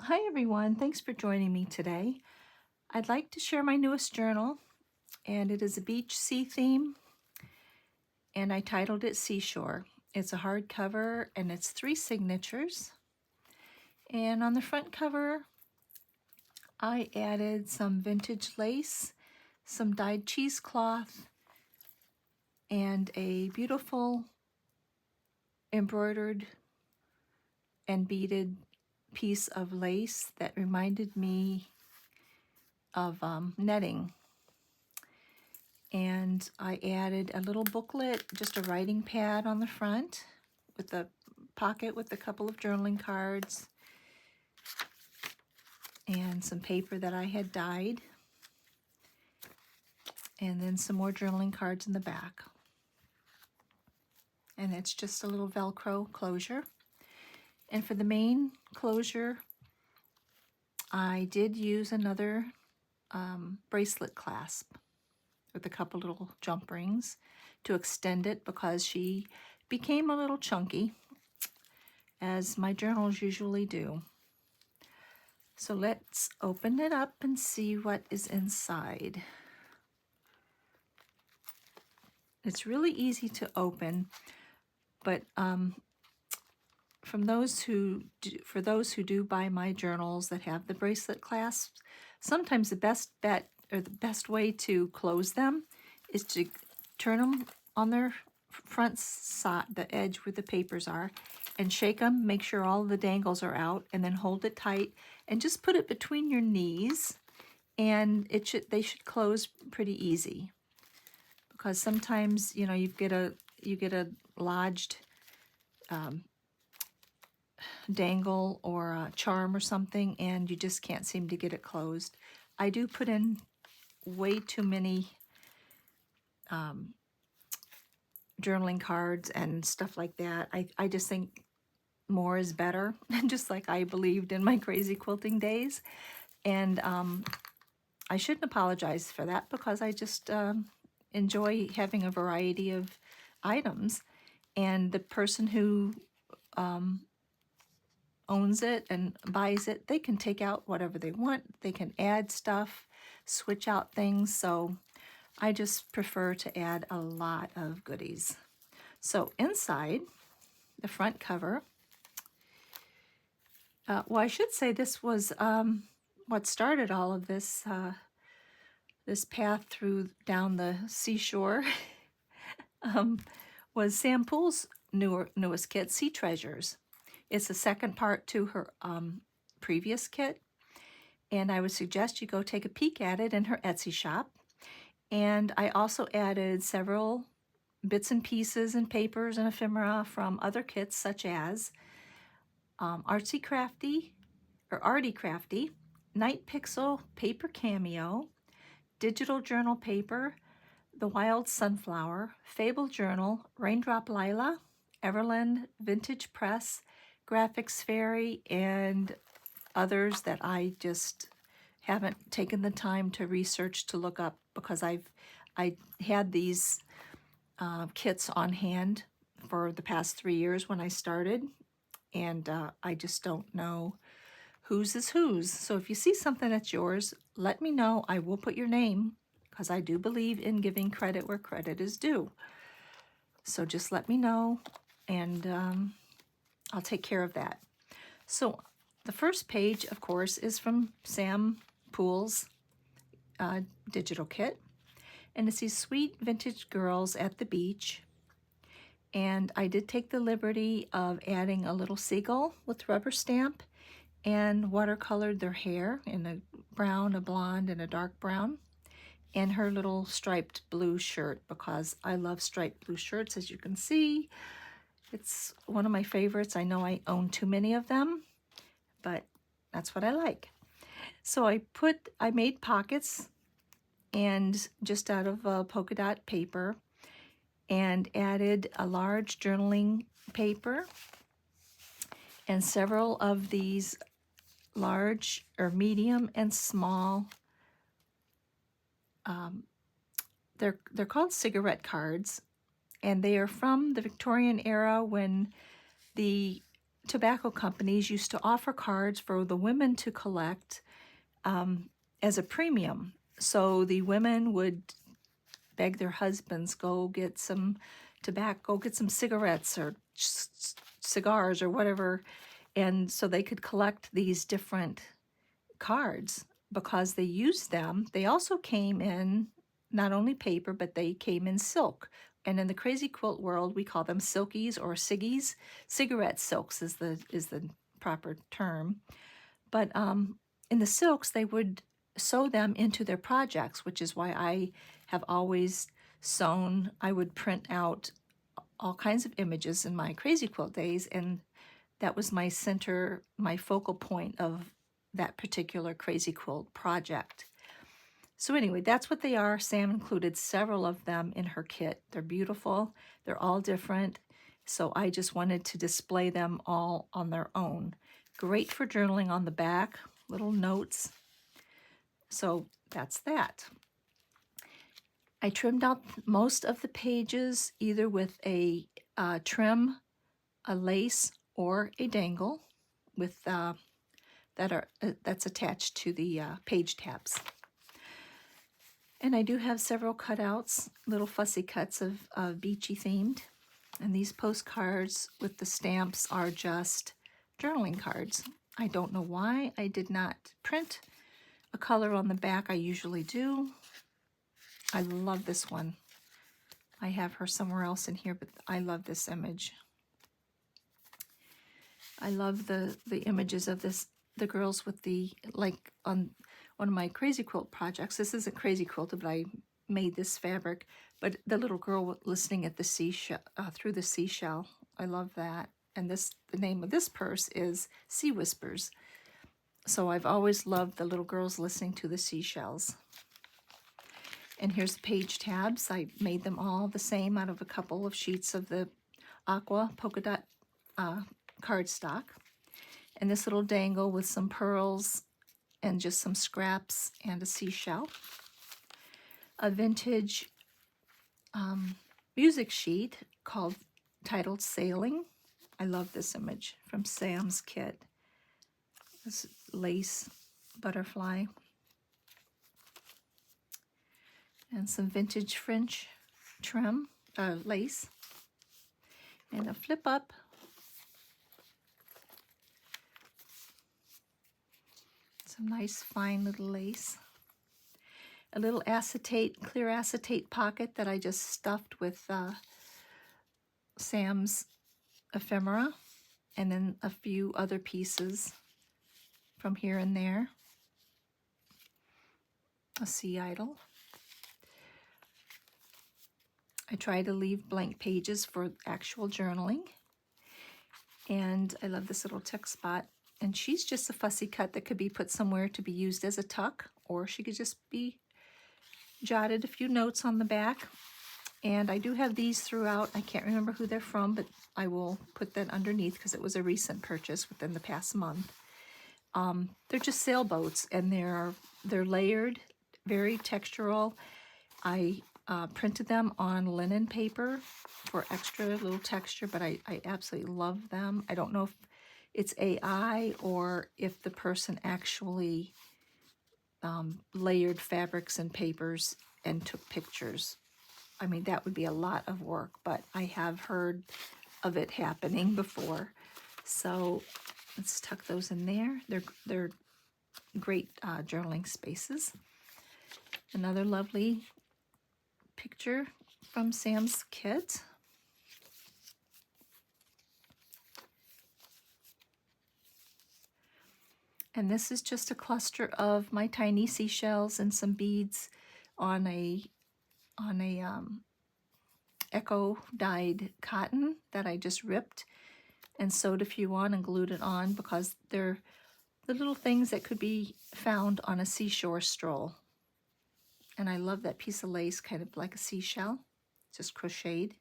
Hi everyone, thanks for joining me today. I'd like to share my newest journal, and it is a beach sea theme, and I titled it Seashore. It's a hardcover and it's 3 signatures. And on the front cover, I added some vintage lace, some dyed cheesecloth, and a beautiful embroidered and beaded piece of lace that reminded me of netting. And I added a little booklet, just a writing pad on the front with a pocket with a couple of journaling cards and some paper that I had dyed, and then some more journaling cards in the back. And it's just a little Velcro closure. And for the main closure, I did use another bracelet clasp with a couple little jump rings to extend it because she became a little chunky, as my journals usually do. So let's open it up and see what is inside. It's really easy to open, but for those who do buy my journals that have the bracelet clasps, sometimes the best bet or the best way to close them is to turn them on their front side, the edge where the papers are, and shake them, make sure all the dangles are out, and then hold it tight and just put it between your knees, and they should close pretty easy. Because sometimes, you know, you get a lodged dangle or a charm or something, and you just can't seem to get it closed. I do put in way too many journaling cards and stuff like that. I just think more is better, just like I believed in my crazy quilting days. And I shouldn't apologize for that, because I just enjoy having a variety of items. And the person who owns it and buys it, they can take out whatever they want. They can add stuff, switch out things. So I just prefer to add a lot of goodies. So inside the front cover, well, I should say this was what started all of this this path down the seashore was Sam Poole's newest kit, Sea Treasures. It's the second part to her previous kit, and I would suggest you go take a peek at it in her Etsy shop. And I also added several bits and pieces and papers and ephemera from other kits, such as artsycrafty, nightpixel paper cameo, digital journal paper, the Wild Sunflower, Fablejournal, Raindroplila, everlandvintagepress, graphicsfairy, and others that I just haven't taken the time to research to look up, because I had these kits on hand for the past 3 years when I started, and I just don't know whose is whose. So if you see something that's yours, let me know. I will put your name, because I do believe in giving credit where credit is due. So just let me know, and I'll take care of that. So the first page, of course, is from Sam Poole's digital kit, and it's these sweet vintage girls at the beach. And I did take the liberty of adding a little seagull with rubber stamp and watercolored their hair in a brown, a blonde, and a dark brown, and her little striped blue shirt, because I love striped blue shirts. As you can see, it's one of my favorites. I know I own too many of them, but that's what I like. So I made pockets, and just out of polka dot paper, and added a large journaling paper and several of these large or medium and small, they're called cigarette cards, and they are from the Victorian era, when the tobacco companies used to offer cards for the women to collect as a premium. So the women would beg their husbands, go get some tobacco, get some cigarettes or cigars or whatever, and so they could collect these different cards because they used them. They also came in not only paper, but they came in silk. And in the crazy quilt world, we call them silkies or ciggies. Cigarette silks is the proper term. But in the silks, they would sew them into their projects, which is why I have always sewn. I would print out all kinds of images in my crazy quilt days, and that was my center, my focal point of that particular crazy quilt project. So anyway, that's what they are. Sam included several of them in her kit. They're beautiful. They're all different. So I just wanted to display them all on their own. Great for journaling on the back, little notes. So that's that. I trimmed out most of the pages either with a trim, a lace, or a dangle with that's attached to the page tabs. And I do have several cutouts, little fussy cuts of beachy themed. And these postcards with the stamps are just journaling cards. I don't know why I did not print a color on the back. I usually do. I love this one. I have her somewhere else in here, but I love this image. I love the images of the girls with the, like on one of my crazy quilt projects. This isn't crazy quilted, but I made this fabric. But the little girl listening at the seashell, through the seashell. I love that. And the name of this purse is Sea Whispers. So I've always loved the little girls listening to the seashells. And here's the page tabs. I made them all the same out of a couple of sheets of the aqua polka dot cardstock. And this little dangle with some pearls and just some scraps and a seashell. A vintage music sheet titled Sailing. I love this image from Sam's kit. This lace butterfly. And some vintage French trim, lace. And a flip up. Some nice fine little lace. A little clear acetate pocket that I just stuffed with Sam's ephemera, and then a few other pieces from here and there. A sea idol. I try to leave blank pages for actual journaling. And I love this little tuck spot. And she's just a fussy cut that could be put somewhere to be used as a tuck, or she could just be jotted a few notes on the back. And I do have these throughout. I can't remember who they're from, but I will put that underneath because it was a recent purchase within the past month. They're just sailboats, and they're layered, very textural. I printed them on linen paper for extra little texture, but I absolutely love them. I don't know if it's AI or if the person actually layered fabrics and papers and took pictures. I mean, that would be a lot of work, but I have heard of it happening before. So let's tuck those in there. They're great journaling spaces. Another lovely picture from Sam's kit. And this is just a cluster of my tiny seashells and some beads on a echo dyed cotton that I just ripped and sewed a few on and glued it on because they're the little things that could be found on a seashore stroll. And I love that piece of lace, kind of like a seashell, just crocheted,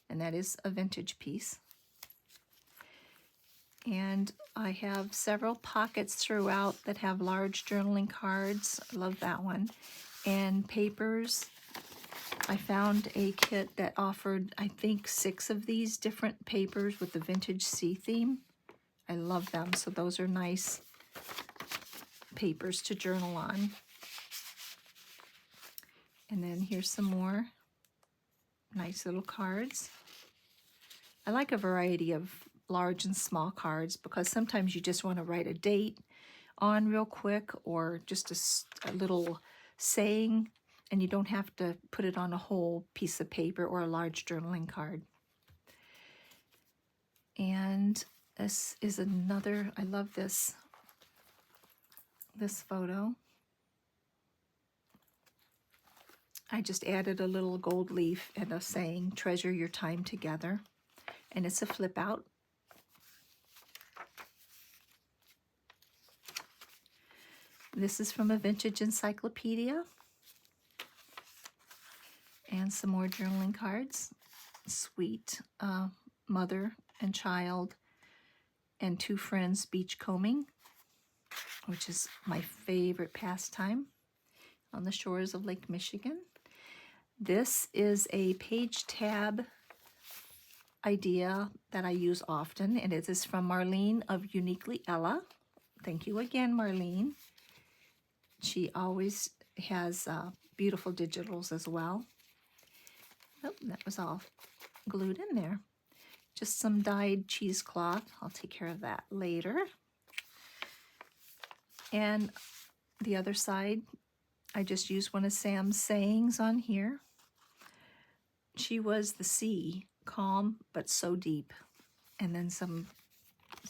and that is a vintage piece. And I have several pockets throughout that have large journaling cards. I love that one. And papers. I found a kit that offered, I think, 6 of these different papers with the vintage sea theme. I love them. So those are nice papers to journal on. And then here's some more nice little cards. I like a variety of large and small cards because sometimes you just want to write a date on real quick, or just a little saying, and you don't have to put it on a whole piece of paper or a large journaling card. And this is another, I love this photo. I just added a little gold leaf and a saying, treasure your time together. And it's a flip out. This is from a vintage encyclopedia. And some more journaling cards. Sweet mother and child and two friends beach combing, which is my favorite pastime on the shores of Lake Michigan. This is a page tab idea that I use often, and it is from Marlene of Uniquely Ella. Thank you again, Marlene. She always has beautiful digitals as well. Oh, that was all glued in there. Just some dyed cheesecloth. I'll take care of that later. And the other side, I just used one of Sam's sayings on here. She was the sea, calm but so deep. And then some,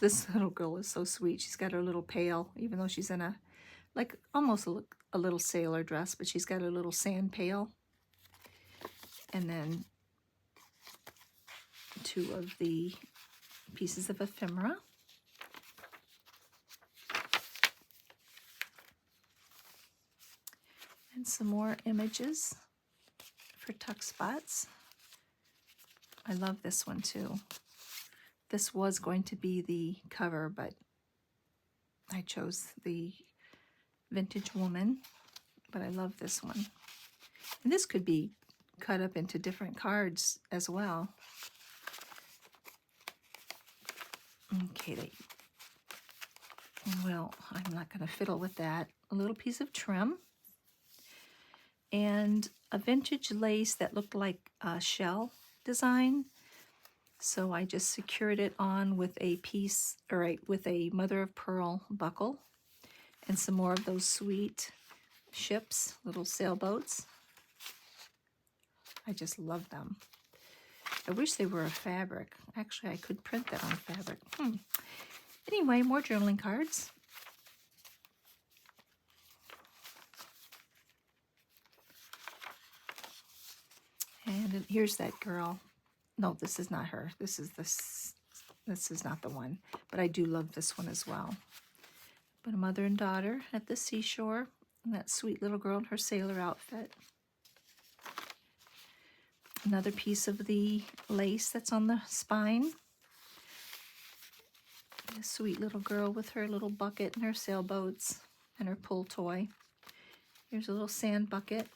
this little girl is so sweet. She's got her little pail, even though she's in a, like almost a little sailor dress, but she's got a little sand pail. And then two of the pieces of ephemera. And some more images for tuck spots. I love this one too. This was going to be the cover, but I chose the vintage woman, but I love this one. And this could be cut up into different cards as well. Okay, well, I'm not going to fiddle with that. A little piece of trim and a vintage lace that looked like a shell design. So I just secured it on with a piece, or with a mother of pearl buckle, and some more of those sweet ships, little sailboats. I just love them. I wish they were a fabric. Actually, I could print that on fabric. Anyway, more journaling cards. And here's that girl. No, this is not her. This is not the one. But I do love this one as well. But a mother and daughter at the seashore. And that sweet little girl in her sailor outfit. Another piece of the lace that's on the spine. A sweet little girl with her little bucket and her sailboats and her pull toy. Here's a little sand bucket.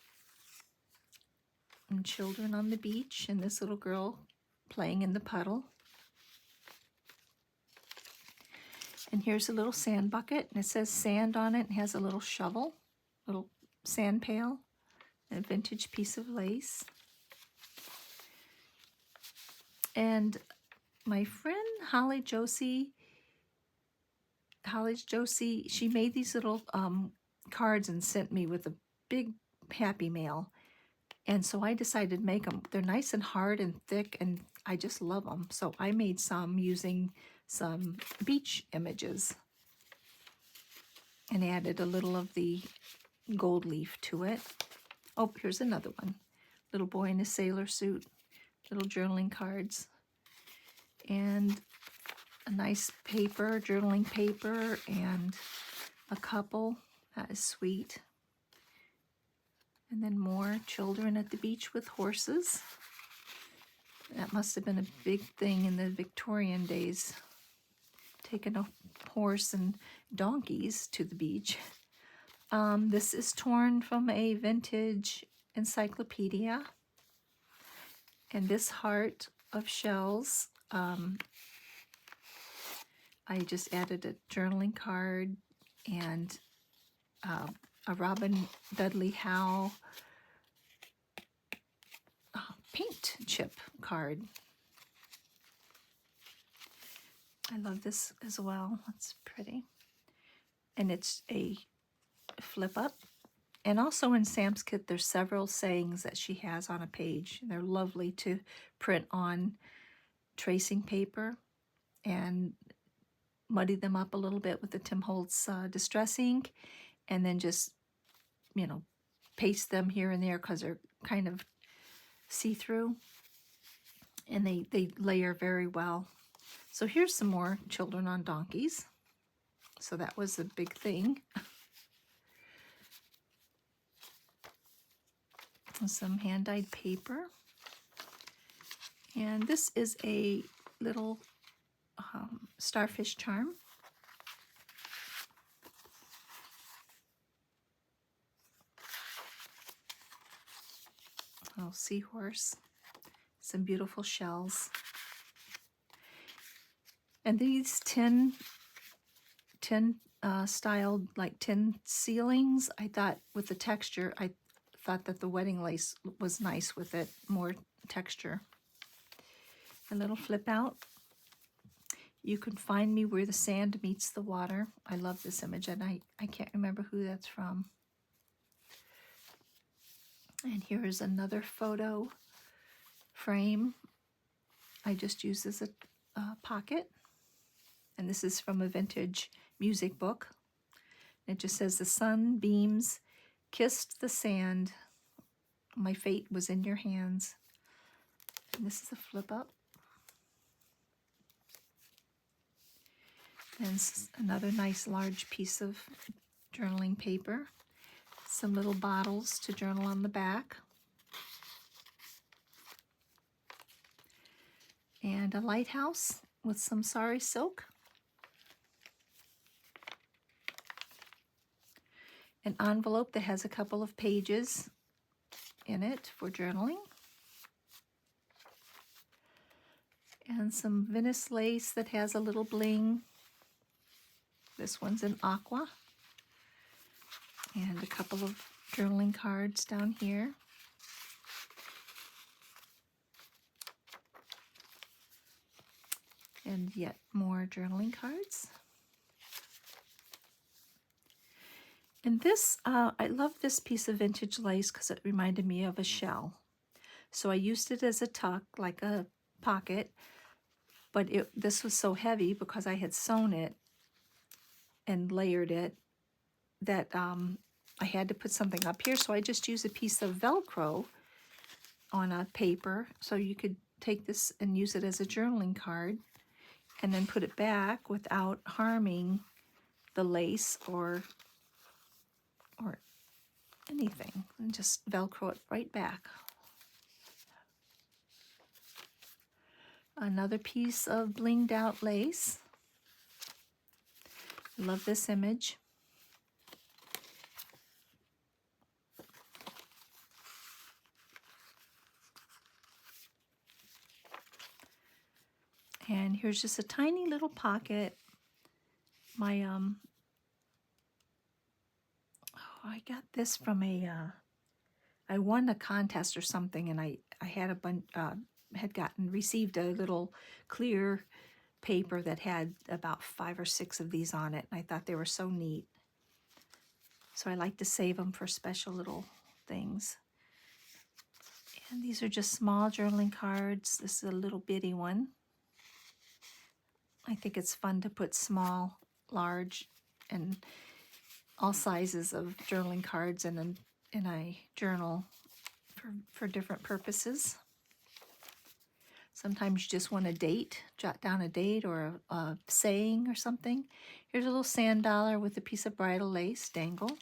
And children on the beach, and this little girl playing in the puddle. And here's a little sand bucket, and it says sand on it, and has a little shovel, little sand pail, and a vintage piece of lace. And my friend Holly Josie, she made these little cards and sent me with a big happy mail. And so I decided to make them. They're nice and hard and thick, and I just love them. So I made some using some beach images and added a little of the gold leaf to it. Oh, here's another one. Little boy in a sailor suit, little journaling cards, and a nice paper, journaling paper, and a couple. That is sweet. And then more children at the beach with horses. That must have been a big thing in the Victorian days, taking a horse and donkeys to the beach. This is torn from a vintage encyclopedia. And this heart of shells, I just added a journaling card and a Robin Dudley Howe paint chip card. I love this as well. It's pretty. And it's a flip up. And also in Sam's kit, there's several sayings that she has on a page. They're lovely to print on tracing paper and muddy them up a little bit with the Tim Holtz Distress ink, and then just, you know, paste them here and there because they're kind of see-through, and they layer very well. So here's some more children on donkeys. So that was a big thing. Some hand-dyed paper. And this is a little starfish charm. Oh, seahorse. Some beautiful shells. And these tin styled, like tin ceilings, I thought with the texture, I thought that the wedding lace was nice with it, more texture. A little flip out. You can find me where the sand meets the water. I love this image, and I can't remember who that's from. And here is another photo frame. I just used as a pocket. And this is from a vintage music book. It just says, "The sunbeams kissed the sand. My fate was in your hands." And this is a flip up. And another nice large piece of journaling paper. Some little bottles to journal on the back. And a lighthouse with some sari silk. An envelope that has a couple of pages in it for journaling. And some Venice lace that has a little bling. This one's in aqua. And a couple of journaling cards down here. And yet more journaling cards. And this, I love this piece of vintage lace because it reminded me of a shell. So I used it as a tuck, like a pocket, but this was so heavy because I had sewn it and layered it that I had to put something up here. So I just used a piece of Velcro on a paper. So you could take this and use it as a journaling card and then put it back without harming the lace or anything, and just Velcro it right back. Another piece of blinged out lace. Love this image. And here's just a tiny little pocket. My I got this from I won a contest or something, and I had a bunch, received a little clear paper that had about 5 or 6 of these on it, and I thought they were so neat. So I like to save them for special little things. And these are just small journaling cards. This is a little bitty one. I think it's fun to put small, large, and all sizes of journaling cards in a journal for different purposes. Sometimes you just want a date, jot down a date or a saying or something. Here's a little sand dollar with a piece of bridal lace dangle.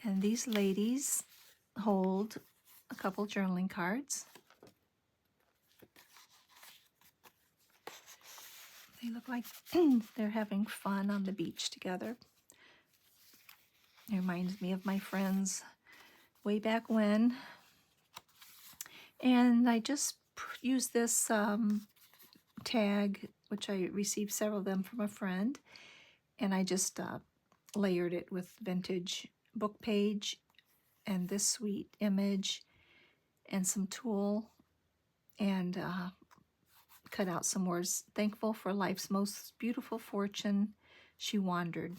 And these ladies hold a couple journaling cards. They look like they're having fun on the beach together. It reminds me of my friends way back when. And I just used this tag which I received several of them from a friend, and I just layered it with vintage book page and this sweet image and some tulle, and cut out some words. Thankful for life's most beautiful fortune, she wandered.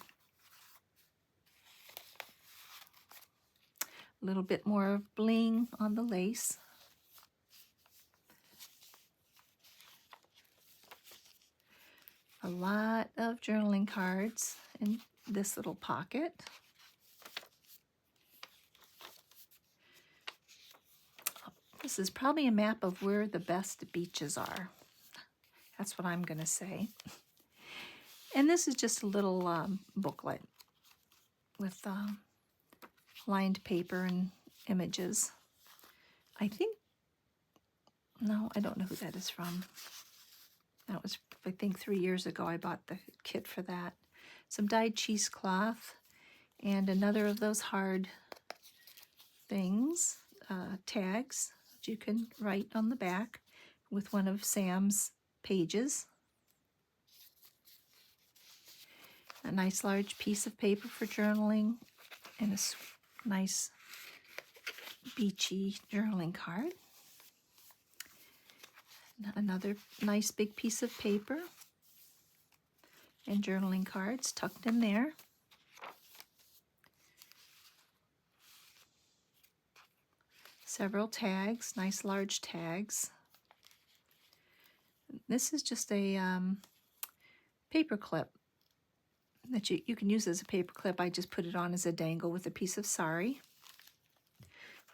A little bit more bling on the lace. A lot of journaling cards in this little pocket. This is probably a map of where the best beaches are. That's what I'm going to say. And this is just a little booklet with lined paper and images. I think, no, I don't know who that is from. That was, I think, 3 years ago I bought the kit for that. Some dyed cheesecloth and another of those hard things, tags that you can write on the back with one of Sam's pages. A nice large piece of paper for journaling and a nice beachy journaling card. Another nice big piece of paper and journaling cards tucked in there. Several tags, nice large tags. This is just a paper clip that you can use as a paper clip. I just put it on as a dangle with a piece of sari.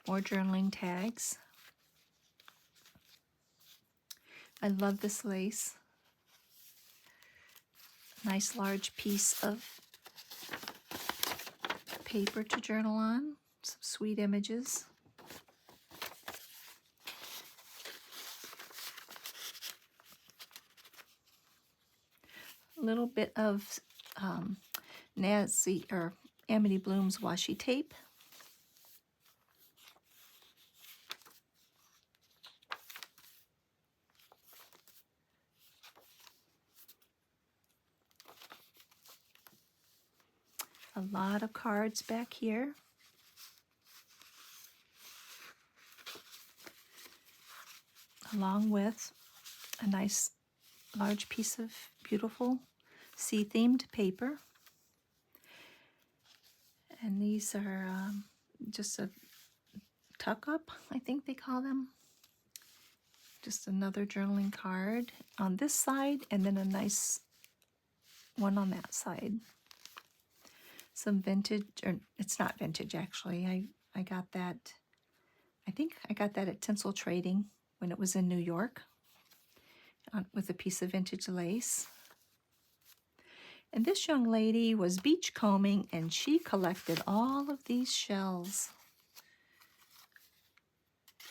More journaling tags. I love this lace. Nice large piece of paper to journal on. Some sweet images. A little bit of Nancy or Amity Bloom's washi tape. A lot of cards back here. Along with a nice large piece of beautiful sea-themed paper. And these are just a tuck-up, I think they call them. Just another journaling card on this side, and then a nice one on that side. Some vintage, or it's not vintage actually. I got that, I think I got that at Tinsel Trading when it was in New York with a piece of vintage lace. And this young lady was beachcombing, and she collected all of these shells,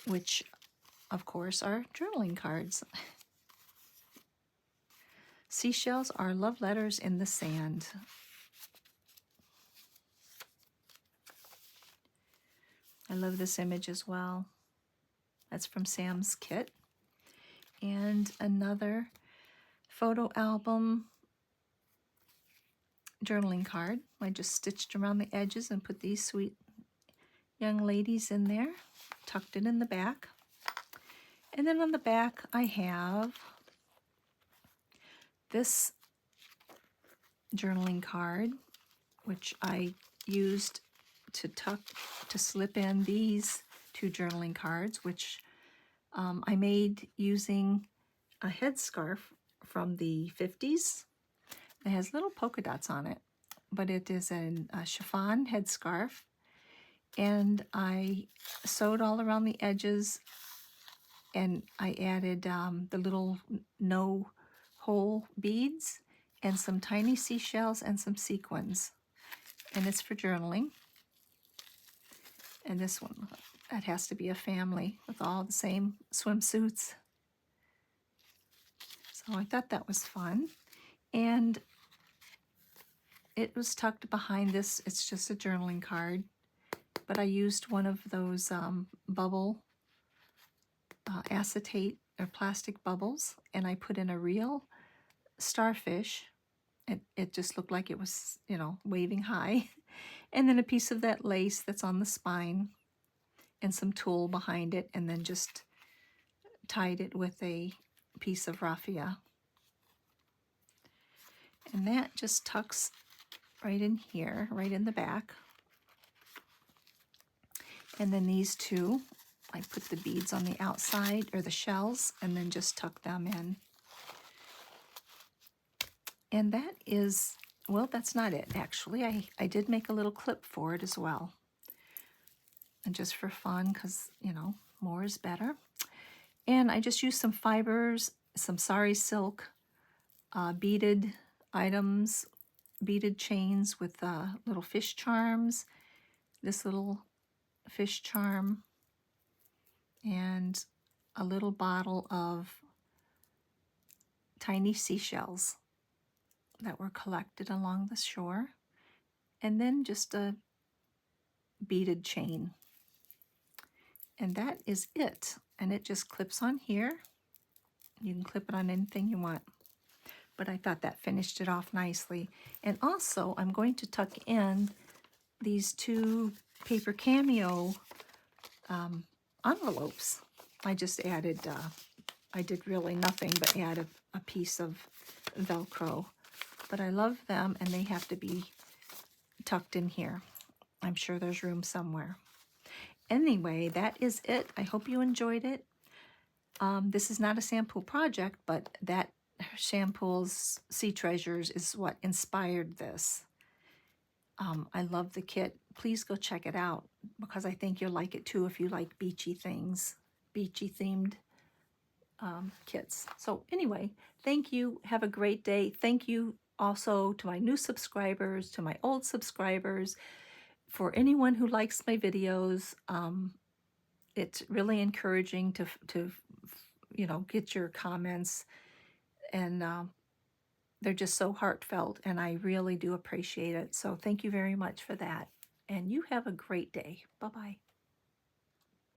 which of course are journaling cards. Seashells are love letters in the sand. I love this image as well. That's from Sam's kit. And another photo album journaling card. I just stitched around the edges and put these sweet young ladies in there, tucked it in the back. And then on the back I have this journaling card, which I used to slip in these two journaling cards, which I made using a headscarf from the 50s. It has little polka dots on it, but it is a chiffon headscarf, and I sewed all around the edges, and I added the little no-hole beads and some tiny seashells and some sequins, and it's for journaling. And this one, that has to be a family with all the same swimsuits. So I thought that was fun. And it was tucked behind this. It's just a journaling card. But I used one of those bubble acetate or plastic bubbles, and I put in a real starfish. It just looked like it was, you know, waving high. And then a piece of that lace that's on the spine and some tulle behind it, and then just tied it with a piece of raffia. And that just tucks right in here, right in the back. And then these two, I put the beads on the outside, or the shells, and then just tuck them in. And that is, well, that's not it, actually. I did make a little clip for it as well. And just for fun, because, you know, more is better. And I just used some fibers, some sari silk, beaded items, beaded chains with little fish charms, this little fish charm, and a little bottle of tiny seashells that were collected along the shore, and then just a beaded chain. And that is it. And it just clips on here. You can clip it on anything you want. But I thought that finished it off nicely. And also, I'm going to tuck in these two paper cameo envelopes. I just added, I did really nothing but add a piece of Velcro. But I love them, and they have to be tucked in here. I'm sure there's room somewhere. Anyway, that is it. I hope you enjoyed it. This is not a Sam Poole project, but that Sam Poole's Sea Treasures is what inspired this. I love the kit. Please go check it out, because I think you'll like it too if you like beachy things, beachy themed kits. So anyway, thank you. Have a great day. Thank you also to my new subscribers, to my old subscribers, for anyone who likes my videos. It's really encouraging to you know, get your comments, and they're just so heartfelt, and I really do appreciate it. So thank you very much for that, and you have a great day. Bye-bye.